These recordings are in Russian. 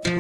Ты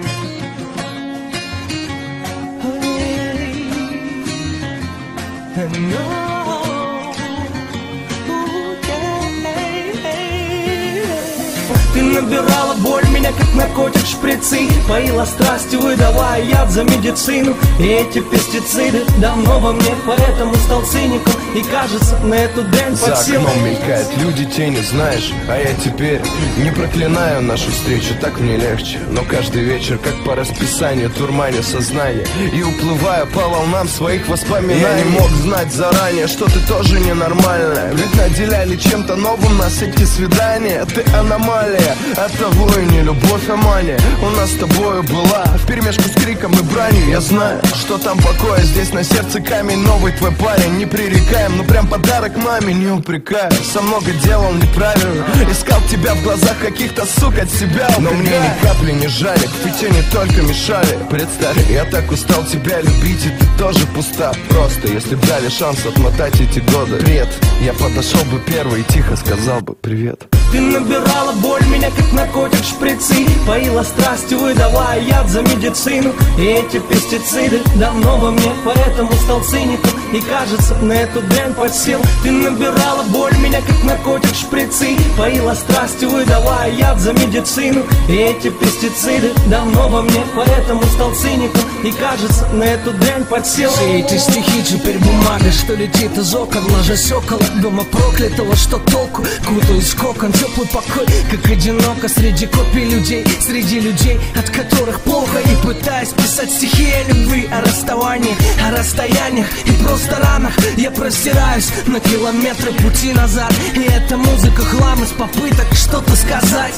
набирала боль меня, как наркотик шприцы, поила страстью, выдавая яд за медицину. И эти пестициды давно во мне, поэтому стал циником. И кажется, на эту дрянь под силу. За окном мелькают люди, тени, знаешь. А я теперь не проклинаю нашу встречу, так мне легче. Но каждый вечер, как по расписанию, турманя сознание, и уплываю по волнам своих воспоминаний. Я не мог знать заранее, что ты тоже ненормальная. Ведь наделяли чем-то новым нас эти свидания. Ты аномалия, оттого и не любовь, а мания у нас с тобою была, вперемешку с криком и бранью. Я знаю, что там покоя, здесь на сердце камень. Новый твой парень, не пререкаем, ну прям подарок маме, не упрекаю. Со много делал неправильно, искал тебя в глазах каких-то сук от себя. Но мне ни капли не жаль, ты тени только мешали. Представь, я так устал тебя любить, и ты тоже пуста. Просто, если б дали шанс отмотать эти годы, привет, я подошел бы первый и тихо сказал бы привет. Ты набирала боль меня, как наркотик шприцы, поила страстью, выдавая яд за медицину. И эти пестициды давно во мне, поэтому стал циником. И кажется, на эту дрянь под сил. Ты набирала боль меня, как наркотик шприцы, поила страстью, выдавая яд за медицину. И эти пестициды давно во мне, поэтому стал циником. И кажется, на эту дрянь под сил. Все эти стихи теперь бумага, что летит из окон, ложась около дома проклятого, что толку? Кутаюсь в кокон, теплый покой, как одиноко среди копий людей, среди людей, от которых плохо. И пытаясь писать стихи о любви, о расставании, о расстояниях и просто ранах, я простираюсь на километры пути назад. И эта музыка хлам из попыток что-то сказать.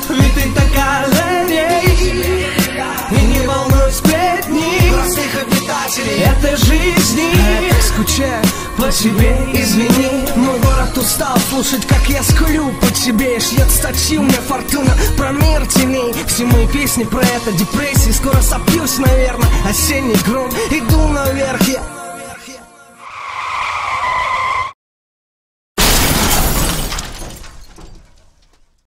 Ведь ты такая лень, и не волнуй сплетни простых обитателей этой жизни. Я так скучаю по тебе, извини. Мой город устал слушать, как я скулю по тебе. Шьет статью мне фортуна про мир теней. Все мои песни про это, депрессии. Скоро сопьюсь, наверное, осенний гром. Иду наверх, я